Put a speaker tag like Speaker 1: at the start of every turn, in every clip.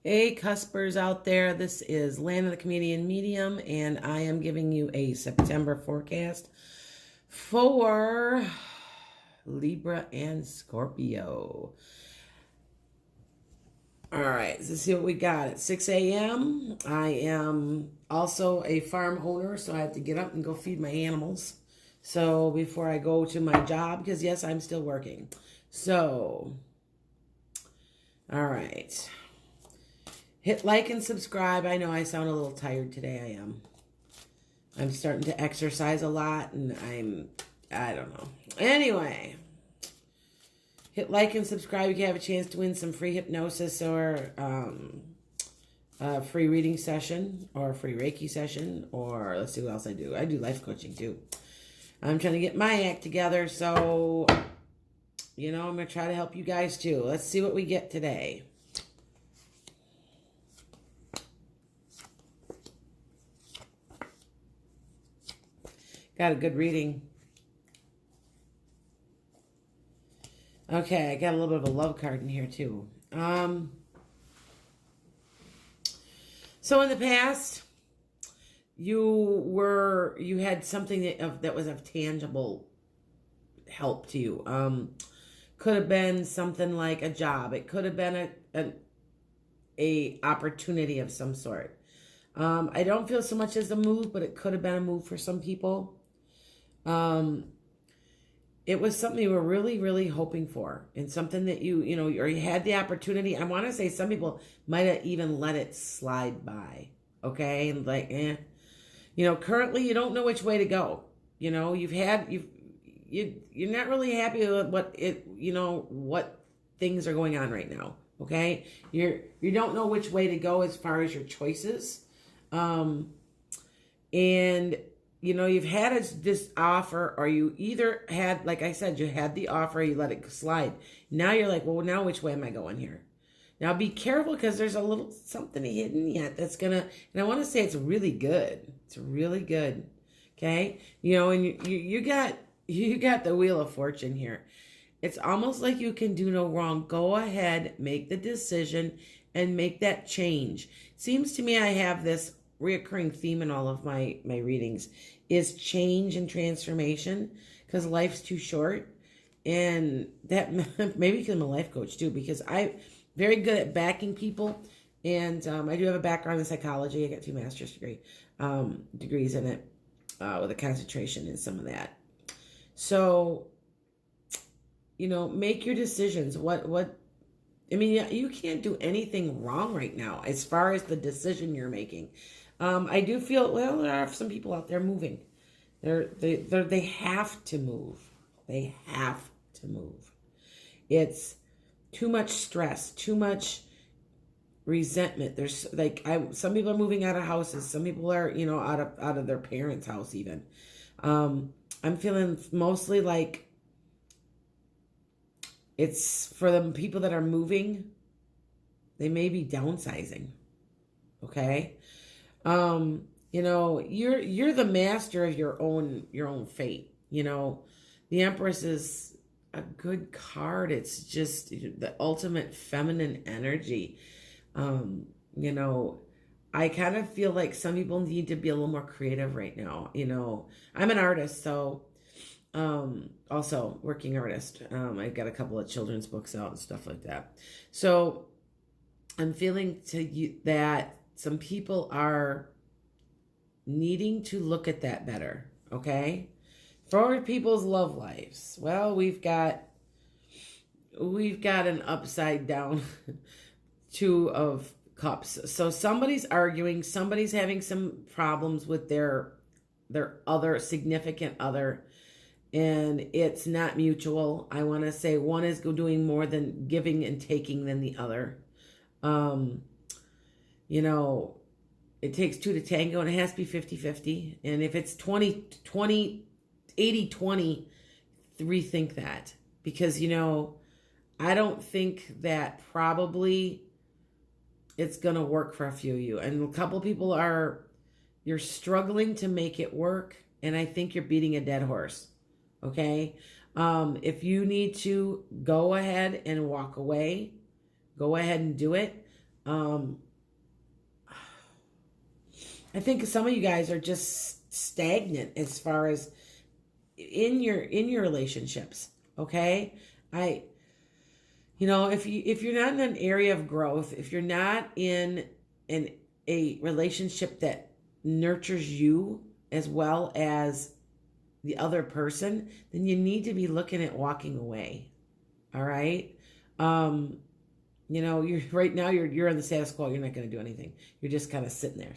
Speaker 1: Hey, cuspers out there. This is Lana the Comedian Medium, and I am giving you a September forecast for Libra and Scorpio. All right, let's see what we got. At 6 a.m., I am also a farm owner, so I have to get up and go feed my animals. So before I go to my job, because yes, I'm still working. So, all right. Hit like and subscribe. I know I sound a little tired today. I am. I'm starting to exercise a lot, and I don't know. Anyway, hit like and subscribe. You can have a chance to win some free hypnosis or a free reading session or a free Reiki session, or let's see what else I do. I do life coaching too. I'm trying to get my act together, so, I'm going to try to help you guys too. Let's see what we get today. Got a good reading. Okay, I got a little bit of a love card in here too. So in the past, you had something that was of tangible help to you. Could have been something like a job. It could have been a opportunity of some sort. I don't feel so much as a move, but it could have been a move for some people. It was something you were really, really hoping for, and something that or you had the opportunity. I want to say some people might have even let it slide by. Okay. And currently you don't know which way to go. You're not really happy with what things are going on right now. Okay. You don't know which way to go as far as your choices. And you've had this offer, or you either had, like I said, you had the offer, you let it slide. Now you're like, well, now which way am I going here? Now be careful, because there's a little something hidden yet that's and I want to say it's really good. It's really good. Okay. And you got the Wheel of Fortune here. It's almost like you can do no wrong. Go ahead, make the decision, and make that change. It seems to me I have this reoccurring theme in all of my readings is change and transformation, because life's too short. And that maybe because I'm a life coach too, because I'm very good at backing people. And I do have a background in psychology. I got 2 master's degrees in it, with a concentration in some of that. So, make your decisions. You can't do anything wrong right now as far as the decision you're making. I do feel, there are some people out there moving. They have to move. They have to move. It's too much stress, too much resentment. There's some people are moving out of houses. Some people are, out of their parents' house even. I'm feeling mostly like it's for the people that are moving. They may be downsizing. Okay. You're the master of your own fate. The Empress is a good card. It's just the ultimate feminine energy. I kind of feel like some people need to be a little more creative right now. I'm an artist, so also working artist. I've got a couple of children's books out and stuff like that. So I'm feeling that some people are needing to look at that better, okay? For people's love lives, well, we've got an upside down 2 of Cups. So somebody's arguing, somebody's having some problems with their other significant other, and it's not mutual. I want to say one is doing more than giving and taking than the other. It takes 2 to tango, and it has to be 50-50. And if it's 80-20, rethink that. Because, I don't think that probably it's going to work for a few of you. And a couple people you're struggling to make it work. And I think you're beating a dead horse. Okay? If you need to go ahead and walk away, go ahead and do it. I think some of you guys are just stagnant as far as in your relationships. Okay, if you're not in an area of growth, if you're not in a relationship that nurtures you as well as the other person, then you need to be looking at walking away. All right. You're right now you're in the status quo. You're not going to do anything. You're just kind of sitting there,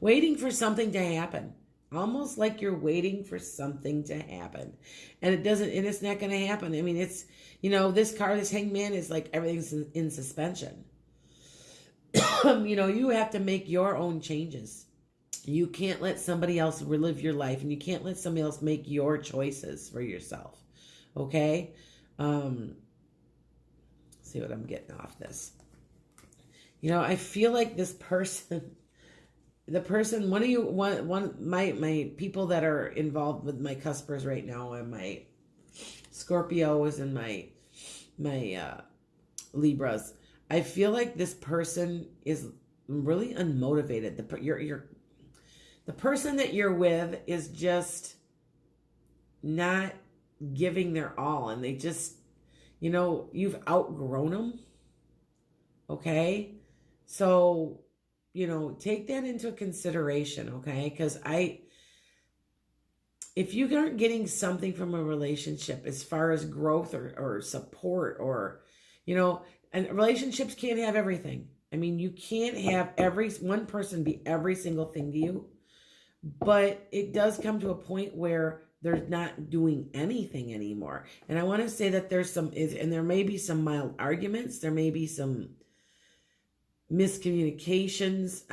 Speaker 1: waiting for something to happen. Almost like you're waiting for something to happen. And it's not going to happen. I mean, it's, this card, this hangman, is like everything's in suspension. You have to make your own changes. You can't let somebody else relive your life, and you can't let somebody else make your choices for yourself. Okay? See what I'm getting off this. I feel like this person, my people that are involved with my cuspers right now, and my Scorpios and my Libras, I feel like this person is really unmotivated. The person that you're with is just not giving their all, and they just, you've outgrown them. Okay? So, take that into consideration, okay? Because if you aren't getting something from a relationship as far as growth or support or, and relationships can't have everything. I mean, you can't have one person be every single thing to you, but it does come to a point where they're not doing anything anymore. And I want to say that there may be some mild arguments. There may be some miscommunications.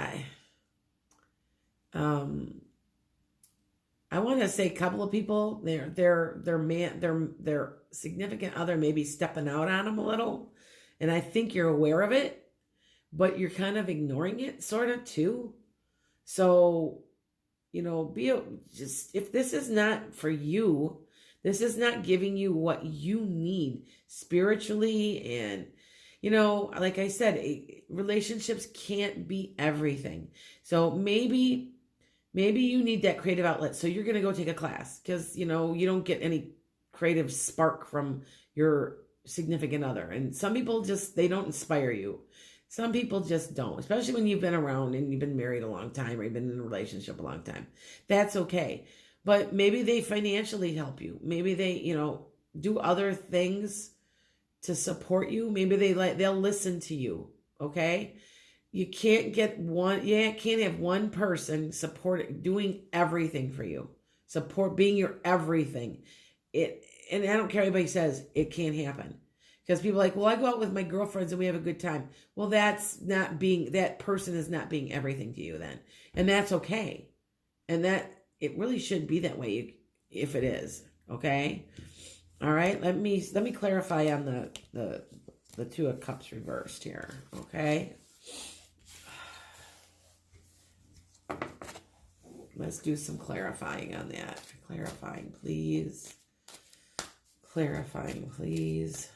Speaker 1: I want to say a couple of people, their significant other may be stepping out on them a little, and I think you're aware of it, but you're kind of ignoring it, sort of too. So, if this is not for you, this is not giving you what you need spiritually, and like I said, relationships can't be everything. So maybe you need that creative outlet. So you're going to go take a class because, you don't get any creative spark from your significant other. And some people they don't inspire you. Some people just don't, especially when you've been around and you've been married a long time or you've been in a relationship a long time. That's okay. But maybe they financially help you. Maybe they, do other things to support you. Maybe they'll listen to you. Okay. You can't can't have one person doing everything for you. Being your everything. And I don't care what anybody says, it can't happen. Because people are like, well, I go out with my girlfriends and we have a good time. Well, that person is not being everything to you then. And that's okay. And that it really should be that way if it is. Okay? All right, let me clarify on the Two of Cups reversed here. Okay? Let's do some clarifying on that. Clarifying, please. Clarifying, please.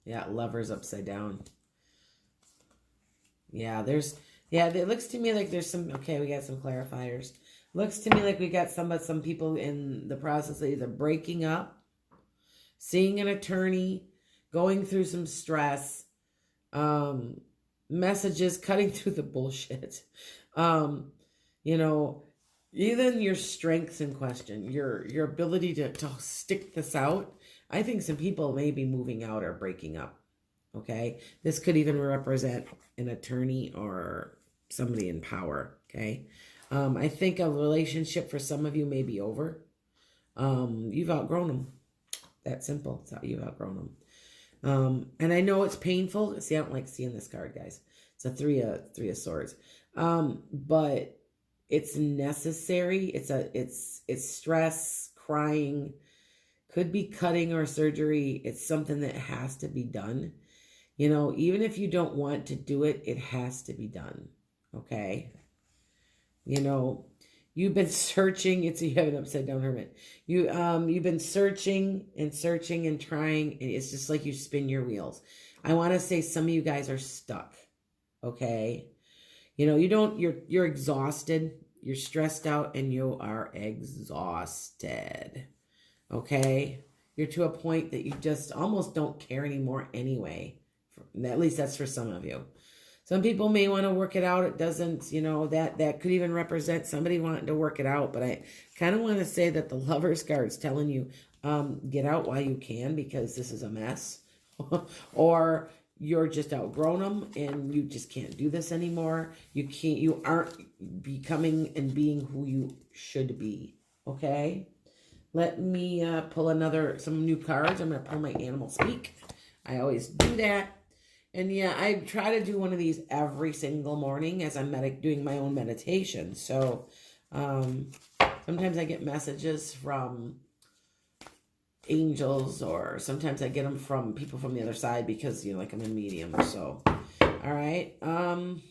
Speaker 1: Yeah, Lovers upside down. Yeah, it looks to me like there's some, okay, we got some clarifiers. Looks to me like we got some people in the process of either breaking up, seeing an attorney, going through some stress, messages, cutting through the bullshit. Even your strengths in question, your ability to stick this out. I think some people may be moving out or breaking up. Okay. This could even represent an attorney or somebody in power. Okay. I think a relationship for some of you may be over. You've outgrown them. That simple. It's how you've outgrown them. And I know it's painful. See, I don't like seeing this card, guys. It's a three of swords. But it's necessary. It's stress, crying, could be cutting or surgery. It's something that has to be done. Even if you don't want to do it, it has to be done. Okay. You've been searching. You have an upside down hermit. You've been searching and trying. And it's just like you spin your wheels. I want to say some of you guys are stuck. Okay. You're exhausted. You're stressed out and you are exhausted. Okay. You're to a point that you just almost don't care anymore anyway. At least that's for some of you. Some people may want to work it out. It doesn't, that could even represent somebody wanting to work it out. But I kind of want to say that the Lover's card is telling you, get out while you can because this is a mess. Or you're just outgrown them and you just can't do this anymore. You aren't becoming and being who you should be. Okay? Let me pull some new cards. I'm going to pull my Animal Speak. I always do that. And yeah, I try to do one of these every single morning as I'm doing my own meditation. So sometimes I get messages from angels, or sometimes I get them from people from the other side because, like I'm a medium. So, all right. I'm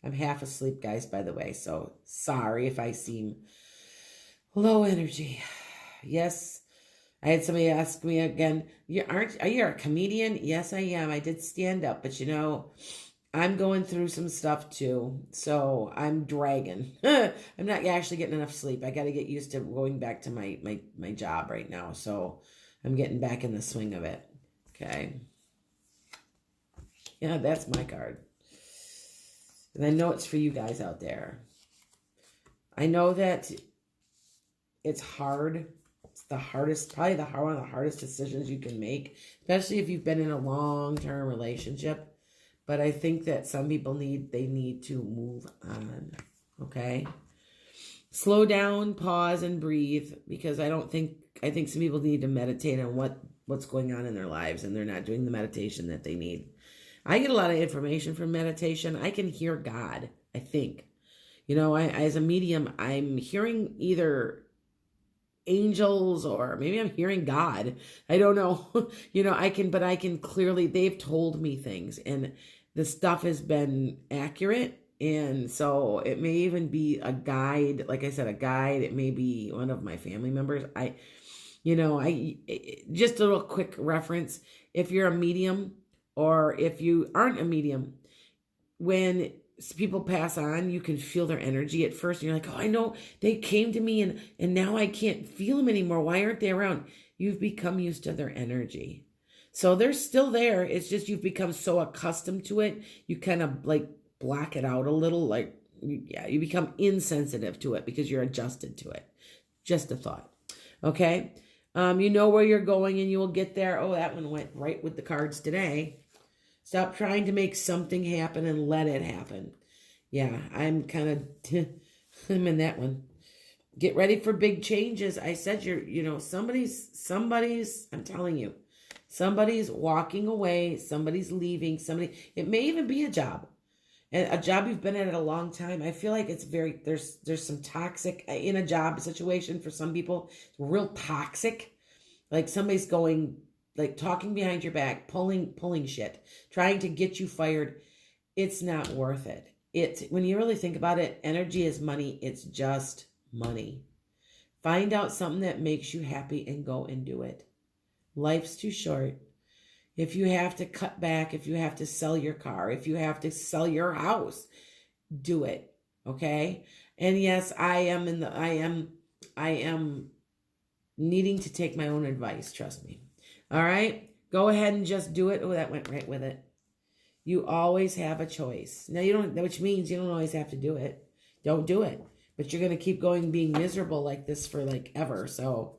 Speaker 1: half asleep, guys, by the way. So sorry if I seem low energy. Yes. I had somebody ask me again, are you a comedian? Yes, I am. I did stand up, but I'm going through some stuff too. So I'm dragging. I'm not actually getting enough sleep. I got to get used to going back to my job right now. So I'm getting back in the swing of it. Okay. Yeah, that's my card. And I know it's for you guys out there. I know that it's hard. It's the hardest, probably one of the hardest decisions you can make, especially if you've been in a long-term relationship. But I think that some people need to move on. Okay? Slow down, pause, and breathe, because I think some people need to meditate on what's going on in their lives, and they're not doing the meditation that they need. I get a lot of information from meditation. I can hear God, I think. As a medium, I'm hearing either angels or maybe I'm hearing God. I don't know. I can clearly, they've told me things and the stuff has been accurate. And so it may even be a guide. Like I said, a guide. It may be one of my family members. Just a little quick reference. If you're a medium or if you aren't a medium, when people pass on, you can feel their energy at first. And you're like, oh, I know they came to me and now I can't feel them anymore. Why aren't they around? You've become used to their energy. So they're still there. It's just you've become so accustomed to it. You kind of like block it out a little. You become insensitive to it because you're adjusted to it. Just a thought. Okay. You know where you're going and you will get there. Oh, that one went right with the cards today. Stop trying to make something happen and let it happen. Yeah, I'm kind of, I'm in that one. Get ready for big changes. I said somebody's, I'm telling you, somebody's walking away, somebody's leaving, it may even be a job. And a job you've been at a long time. I feel like it's there's some toxic in a job situation for some people. It's real toxic. Like somebody's going, like talking behind your back, pulling shit, trying to get you fired. It's not worth it. When you really think about it, energy is money. It's just money. Find out something that makes you happy and go and do it. Life's too short. If you have to cut back, if you have to sell your car, if you have to sell your house, do it. Okay? And yes, I am needing to take my own advice, trust me. All right? Go ahead and just do it. Oh, that went right with it. You always have a choice. Now, which means you don't always have to do it. Don't do it. But you're going to keep going being miserable like this for like ever. So,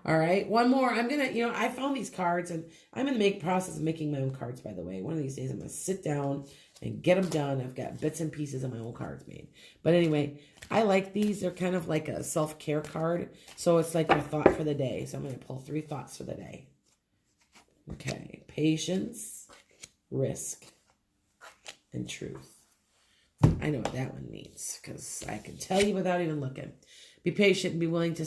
Speaker 1: all right. One more. I'm going to, I found these cards and I'm in the process of making my own cards, by the way. One of these days I'm going to sit down and get them done. I've got bits and pieces of my own cards made. But anyway, I like these. They're kind of like a self-care card. So it's like your thought for the day. So I'm going to pull 3 thoughts for the day. Okay. Patience, risk, and truth. I know what that one means because I can tell you without even looking. Be patient and be willing to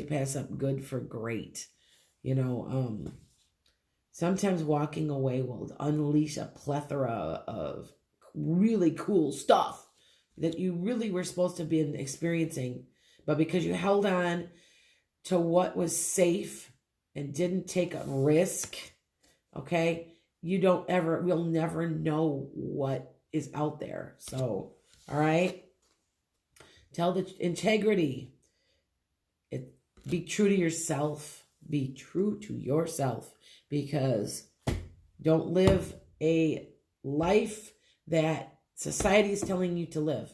Speaker 1: pass up good for great. Sometimes walking away will unleash a plethora of really cool stuff. that you really were supposed to be experiencing, but because you held on to what was safe and didn't take a risk, okay, we'll never know what is out there. So, all right, tell the integrity. Be true to yourself. Be true to yourself, because don't live a life that society is telling you to live.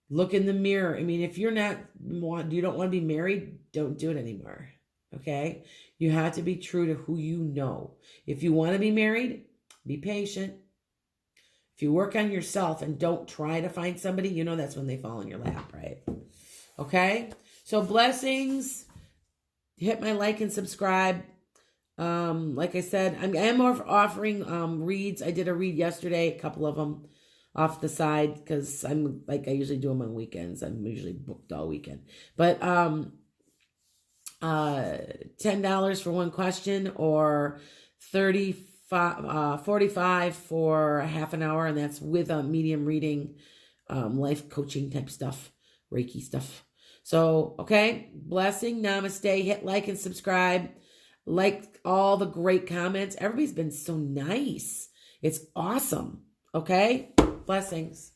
Speaker 1: Look in the mirror. I mean, if you don't want to be married, don't do it anymore. Okay? You have to be true to who you know. If you want to be married, be patient. If you work on yourself and don't try to find somebody, that's when they fall in your lap, right? Okay? So blessings. Hit my like and subscribe. Like I said, I am offering reads. I did a read yesterday, a couple of them off the side, because I usually do them on weekends. I'm usually booked all weekend. But $10 for one question, or $45 for a half an hour, and that's with a medium reading, life coaching type stuff, Reiki stuff. So, okay, blessing, namaste, hit like and subscribe. Like all the great comments. Everybody's been so nice. It's awesome. Okay, blessings.